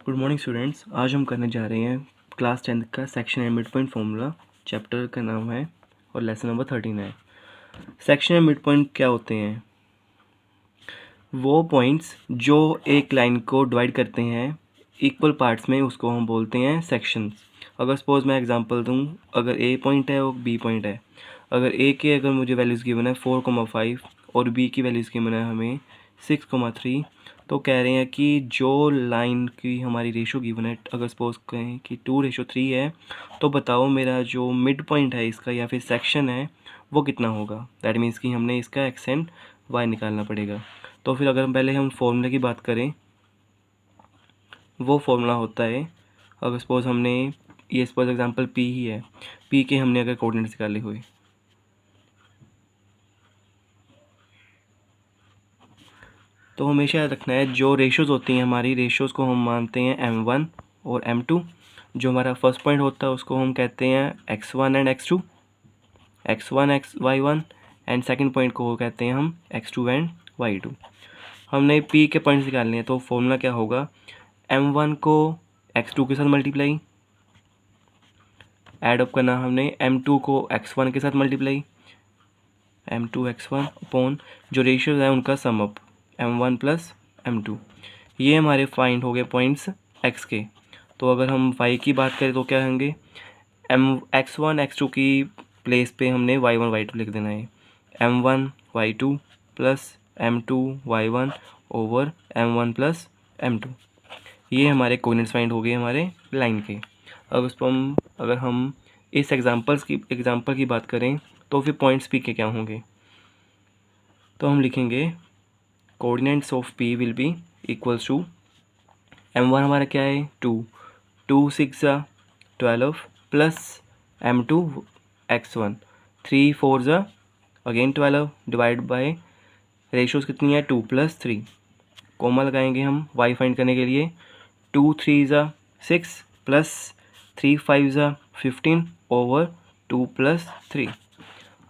Good morning students. आज हम करने जा रहे हैं क्लास 10th का section and mid point formula. Chapter का नाम है और लेसन नंबर 13 है। सेक्शन एंड मिड पॉइंट क्या होते हैं? वो पॉइंट्स जो एक लाइन को डिवाइड करते हैं इक्वल पार्ट्स में, उसको हम बोलते हैं सेक्शंस। अगर सपोज मैं एग्जांपल दूं, अगर ए पॉइंट है और बी पॉइंट है, अगर मुझे वैल्यूज़ गिवन है 4,5 और बी की वैल्यूज़ गिवन है हमें 6,3, तो कह रहे हैं कि जो लाइन की हमारी रेशो गिवन है, अगर सपोज कहें कि 2:3 है, तो बताओ मेरा जो मिड पॉइंट है इसका या फिर सेक्शन है वो कितना होगा। दैट मीन्स कि हमने इसका एक्स एंड वाई निकालना पड़ेगा। तो फिर अगर पहले हम फॉर्मूले की बात करें, वो फॉर्मूला होता है, अगर सपोज हमने ये सपोज एग्जांपल पी ही है, पी के हमने अगर कोऑर्डिनेट्स निकाले हुए, तो हमेशा याद रखना है जो रेशोज़ होती हैं हमारी रेशोज़ को हम मानते हैं m1 और m2। जो हमारा फर्स्ट पॉइंट होता है उसको हम कहते हैं x1 and x2, x1 y1, and second point को कहते हैं हम x2 एंड y2। हमने p के पॉइंट्स निकालने हैं, तो फॉर्मूला क्या होगा, m1 को x2 के साथ मल्टीप्लाई, ऐड अप करना हमने m2 को x1 के साथ मल्टीप्लाई, m2 x1 अपॉन जो रेशियोज है उनका sum up m1 plus m2। ये हमारे फाइंड हो गए पॉइंट्स x के। तो अगर हम y की बात करें तो क्या होंगे, x1 x2 की प्लेस पे हमने y1 y2 लिख देना है, m1 y2 plus m2 y1 over m1 plus m2। ये हमारे कोऑर्डिनेट्स फाइंड हो गए हमारे लाइन के। अब उस पर अगर हम इस एग्जांपल की बात करें तो फिर पॉइंट्स पी के क्या होंगे, तो हम लिखेंगे coordinates of P will be equals to m1 हमारा क्या है 2, 2 6 12 plus m2 x1 3 4 again 12 divide by ratios कितनी है 2 प्लस 3, कोमा लगाएंगे हम y फाइंड करने के लिए, 2 3 6 प्लस 3 5 15 ओवर 2 प्लस 3।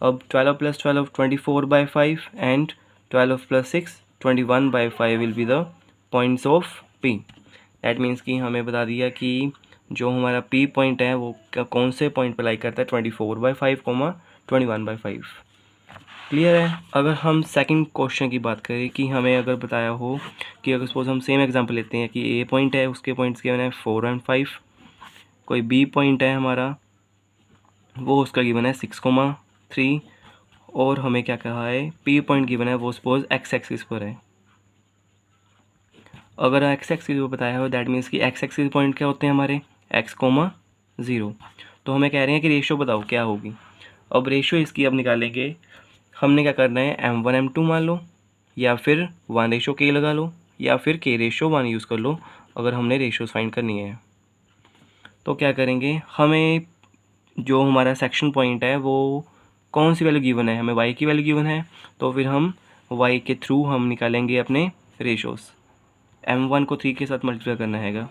अब 12 plus 12 24/5 and 12 plus 6 21/5 will be the points of P। That means कि हमें बता दिया कि जो हमारा P पॉइंट है वो कौन से पॉइंट पर लाई करता है 24/5, 21/5। क्लियर है। अगर हम सेकंड क्वेश्चन की बात करें कि हमें अगर बताया हो कि अगर सपोज हम सेम एग्जांपल लेते हैं कि A पॉइंट है, उसके पॉइंट्स गिवन है 4 और 5, कोई B पॉइंट है हमारा, वो उसका गिवन है 6,3, और हमें क्या कहा है P पॉइंट गिवन है वो सपोज x एक्सिस पर है। अगर x एक्सिस पर बताया हो दैट मीन्स कि x एक्सिस पॉइंट क्या होते हैं हमारे x, 0। तो हमें कह रहे हैं कि रेशो बताओ क्या होगी। अब रेशो इसकी अब निकालेंगे, हमने क्या करना है m1 m2 मान लो, या फिर 1:k लगा लो, या फिर k:1 यूज़ कर लो अगर हमने रेशोज़ फाइंड करनी है। तो क्या करेंगे, हमें जो हमारा सेक्शन पॉइंट है वो कौन सी वैल्यू गिवन है, हमें y की वैल्यू गिवन है, तो फिर हम y के थ्रू हम निकालेंगे अपने रेशोज़। m1 को 3 के साथ मल्टीप्लाई करना हैगा,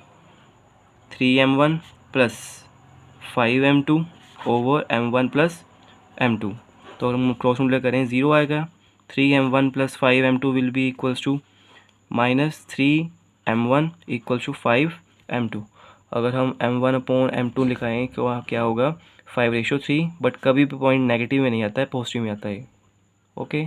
3m1 plus 5m2 over m1 plus m2। तो अगर हम क्रॉस मल्टीप्लाई करें 0 आएगा, 3m1 plus 5m2 will be equals to -3m1 equals to 5m2। अगर हम m1 अपॉन m2 लिखाएँ तो क्या होगा 5:3, बट कभी भी पॉइंट नेगेटिव में नहीं आता है, पॉजिटिव में आता है। ओके।